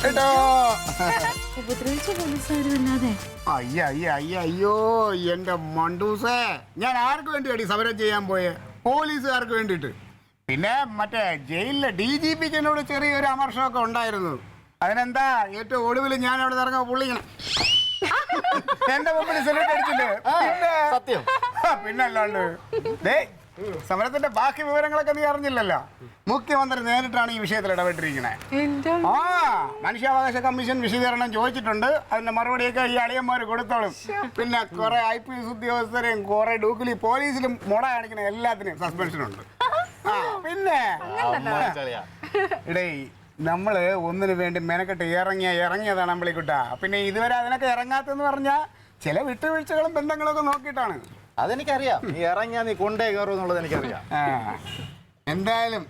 കേട്ടോ. ഉപദ്രവിച്ച പോലീസുകാരുമല്ലാതെ. അയ്യോ എന്റെ മണ്ടൂസേ, ഞാൻ ആർക്ക് വേണ്ടിയാടി സമരം ചെയ്യാൻ പോയെ? പോലീസുകാർക്ക് വേണ്ടിയിട്ട്. പിന്നെ മറ്റേ ജയിലിലെ DGPക്ക് എന്നോട് ചെറിയൊരു അമർഷമൊക്കെ ഉണ്ടായിരുന്നു. അതിനെന്താ ഏറ്റവും ഒടുവിൽ ഞാൻ അവിടെ ഇറങ്ങാൻ പുള്ളിക്കണം എന്റെ മുമ്പിൽ സെലക്ട് അടിച്ചില്ലേ? സത്യം. പിന്നല്ലാണ്ട് സമരത്തിന്റെ ബാക്കി വിവരങ്ങളൊക്കെ നീ അറിഞ്ഞില്ലല്ലോ. മുഖ്യമന്ത്രി നേരിട്ടാണ് ഈ വിഷയത്തിൽ ഇടപെട്ടിരിക്കുന്നത്. മനുഷ്യാവകാശ കമ്മീഷൻ വിശദീകരണം ചോദിച്ചിട്ടുണ്ട്. അതിന്റെ മറുപടിയൊക്കെ ഈ അളിയന്മാർ കൊടുത്തോളും. പിന്നെ കുറെ IPS ഉദ്യോഗസ്ഥരെയും കുറെ ഡൂക്കിലി പോലീസിലും മുട കാണിക്കുന്ന എല്ലാത്തിനും സസ്പെൻഷൻ ഉണ്ട്. പിന്നെ ഇടേ നമ്മള് ഒന്നിനു വേണ്ടി മെനക്കെട്ട് ഇറങ്ങിയതാണ് അമ്പളിക്കുട്ടാ. പിന്നെ ഇതുവരെ അതിനൊക്കെ ഇറങ്ങാത്തെന്ന് പറഞ്ഞാൽ ചില വിട്ടുവീഴ്ചകളും ബന്ധങ്ങളൊക്കെ നോക്കിയിട്ടാണ്. അതെനിക്കറിയാം. നീ ഇറങ്ങിയാ നീ കൊണ്ടേ കയറും എന്നുള്ളത് എനിക്കറിയാം. എന്തായാലും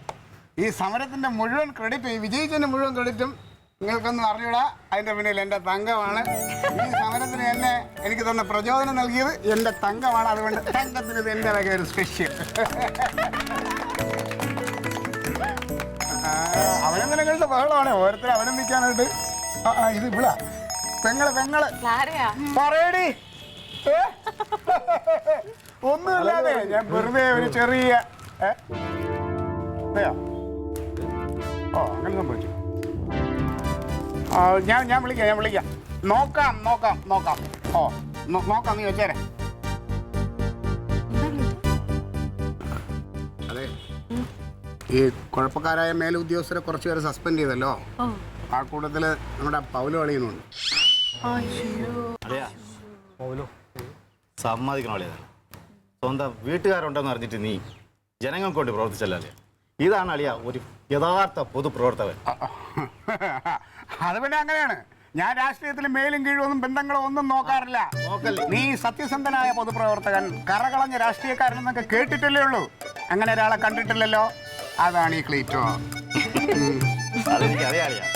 ഈ സമരത്തിന്റെ മുഴുവൻ ക്രെഡിറ്റ്, ഈ വിജയിച്ചതിന്റെ മുഴുവൻ ക്രെഡിറ്റും നിങ്ങൾക്കൊന്നും അറിഞ്ഞൂടാ. അതിന്റെ പിന്നിൽ എന്റെ തങ്കമാണ്. ഈ സമരത്തിന് എന്നെ എനിക്ക് തന്ന പ്രചോദനം നൽകിയത് എന്റെ തങ്കമാണ്. അതുകൊണ്ട് തങ്കത്തിന് ഇത് എന്റെ വക ഒരു സ്പെഷ്യൽ. അവനന്ദനങ്ങളുടെ ബഹളമാണ് ഓരോരുത്തർ അവലംബിക്കാനായിട്ട്. ഇത് ഇവിടെ പെങ്ങള് പറയടി. ഒന്നുമില്ലാതെ ഞാൻ വെറുതെ ഒരു ചെറിയ അങ്ങനെ സംഭവിച്ചു. ഞാൻ വിളിക്കാം. നോക്കാം. നോക്കാം നീ വെച്ചേരെ. അതെ, ഈ കുഴപ്പക്കാരായ മേലുദ്യോഗസ്ഥരെ കുറച്ചു പേര് സസ്പെൻഡ് ചെയ്തല്ലോ. ആ കൂട്ടത്തില് നമ്മുടെ പൗലോ അളിയുന്നുണ്ട്. സമ്മതിക്കണം അളിയാ. സ്വന്തം വീട്ടുകാരുണ്ടെന്ന് അറിഞ്ഞിട്ട് നീ ജനങ്ങൾക്ക് കൊണ്ട് പ്രവർത്തിച്ചല്ലേ? ഇതാണ് അളിയ ഒരു യഥാർത്ഥ പൊതുപ്രവർത്തകൻ. അത് പിന്നെ അങ്ങനെയാണ്. ഞാൻ രാഷ്ട്രീയത്തിൽ മേലും കീഴും ബന്ധങ്ങളോ ഒന്നും നോക്കാറില്ല. നീ സത്യസന്ധനായ പൊതുപ്രവർത്തകൻ, കറകളഞ്ഞ രാഷ്ട്രീയക്കാരനെന്നൊക്കെ കേട്ടിട്ടല്ലേ ഉള്ളൂ. അങ്ങനെ ഒരാളെ കണ്ടിട്ടില്ലല്ലോ. അതാണ് ഈ ക്ലീറ്റോ. അതെനിക്ക് അറിയാം.